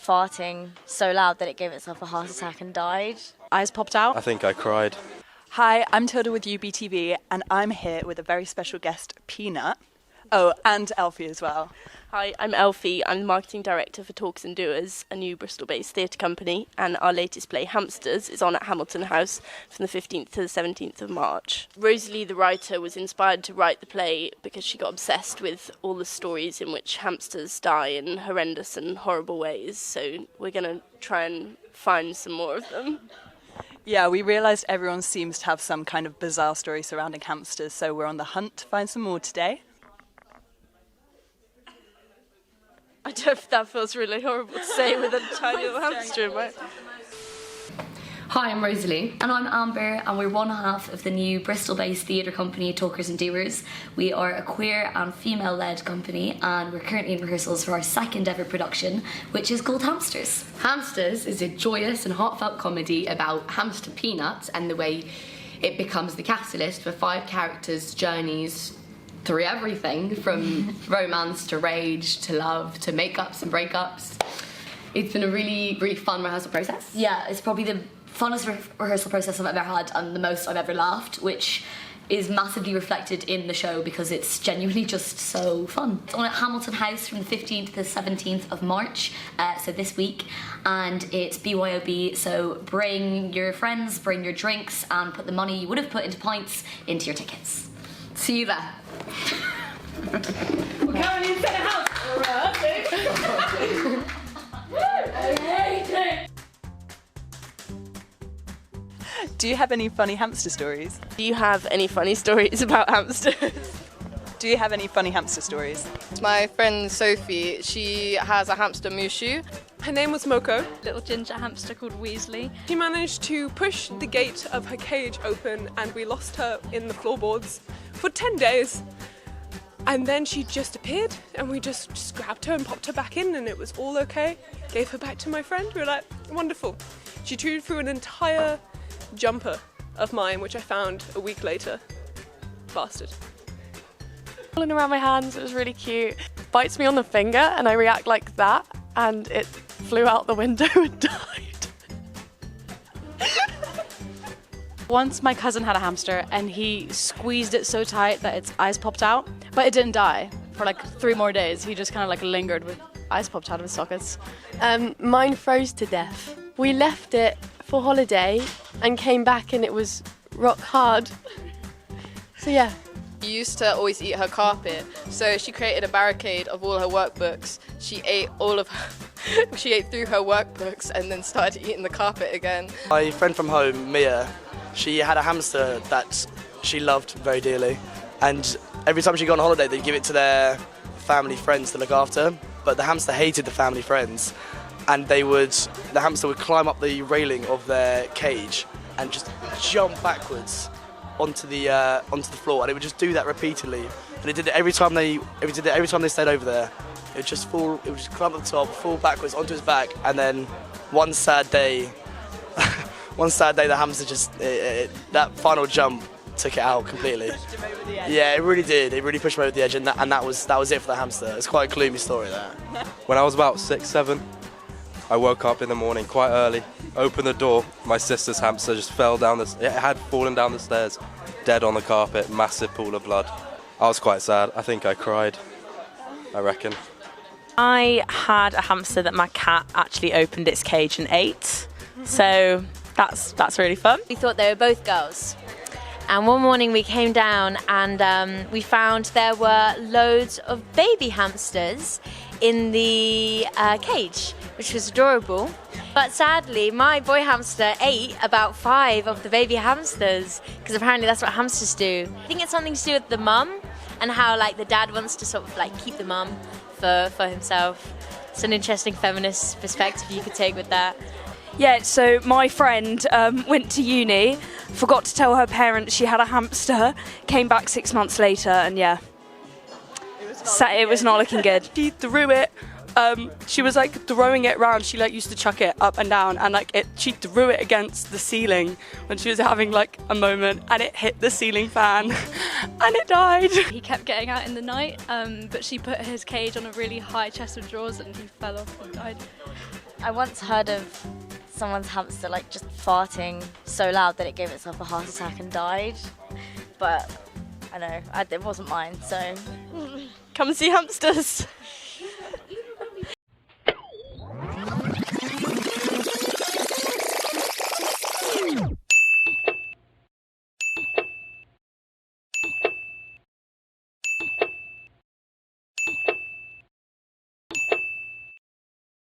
farting so loud that it gave itself a heart attack and died. Eyes popped out. I think I cried. Hi, I'm Tilda with UBTV, and I'm here with a very special guest, Peanut. Oh, and Elfie as well. Hi, I'm Elfie. I'm the marketing director for Talks and Doers, a new Bristol-based theatre company, and our latest play, Hamsters, is on at Hamilton House from the 15th to the 17th of March. Rosalie, the writer, was inspired to write the play because she got obsessed with all the stories in which hamsters die in horrendous and horrible ways, so we're going to try and find some more of them. Yeah, we realised everyone seems to have some kind of bizarre story surrounding hamsters, so we're on the hunt to find some more today. I don't know if that feels really horrible to say with a tiny little hamster in my... Hi, I'm Rosalie. And I'm Amber, and we're one half of the new Bristol-based theatre company Talkers and Doers. We are a queer and female-led company, and we're currently in rehearsals for our second ever production, which is called Hamsters. Hamsters is a joyous and heartfelt comedy about hamster Peanut and the way it becomes the catalyst for 5 characters' journeys through everything from romance to rage to love to makeups and breakups. It's been a really, really fun rehearsal process. Yeah, it's probably the funnest rehearsal process I've ever had and the most I've ever laughed, which is massively reflected in the show because it's genuinely just so fun. It's on at Hamilton House from the 15th to the 17th of March, so this week, and it's BYOB, so bring your friends, bring your drinks, and put the money you would have put into pints into your tickets. See you there. We're coming inside the house! I hate it! Do you have any funny hamster stories? Do you have any funny stories about hamsters? Do you have any funny hamster stories? My friend Sophie, she has a hamster Mushu. Her name was Moko. Little ginger hamster called Weasley. She managed to push the gate of her cage open and we lost her in the floorboards for 10 days. And then she just appeared and we just grabbed her and popped her back in and it was all okay. Gave her back to my friend. We were like, wonderful. She chewed through an entire jumper of mine, which I found a week later. Bastard. Pulling around my hands, it was really cute. Bites me on the finger and I react like that and it flew out the window and died. Once my cousin had a hamster and he squeezed it so tight that its eyes popped out, but it didn't die for like 3 more days. He just kind of like lingered with eyes popped out of his sockets. Mine froze to death. We left it for holiday and came back and it was rock hard. So yeah. She used to always eat her carpet, so she created a barricade of all her workbooks. She ate she ate through her workbooks and then started eating the carpet again. My friend from home, Mia, she had a hamster that she loved very dearly, and every time she got on holiday they'd give it to their family friends to look after, but the hamster hated the family friends, and the hamster would climb up the railing of their cage and just jump backwards onto the floor, and it would just do that repeatedly. And it did it every time they stayed over there. It would just climb up the top, fall backwards onto his back, and then one sad day the hamster just that final jump took it out completely. Pushed him over the edge. Yeah, it really did. It really pushed him over the edge, and that was it for the hamster. It's quite a gloomy story there. When I was about 6, 7, I woke up in the morning quite early, opened the door, my sister's hamster just it had fallen down the stairs, dead on the carpet, massive pool of blood. I was quite sad. I think I cried, I reckon. I had a hamster that my cat actually opened its cage and ate, so that's really fun. We thought they were both girls. And one morning we came down and we found there were loads of baby hamsters in the cage, which was adorable. But sadly, my boy hamster ate about 5 of the baby hamsters, because apparently that's what hamsters do. I think it's something to do with the mum and how like the dad wants to sort of like keep the mum for himself. It's an interesting feminist perspective you could take with that. Yeah, so my friend went to uni, forgot to tell her parents she had a hamster, came back 6 months later, and yeah, it was not looking good. She threw it. She was like throwing it around. She like used to chuck it up and down, and she threw it against the ceiling when she was having like a moment, and it hit the ceiling fan, and it died. He kept getting out in the night, but she put his cage on a really high chest of drawers and he fell off and died. I once heard of someone's hamster like just farting so loud that it gave itself a heart attack and died. But I know, it wasn't mine, so. Come see Hamsters.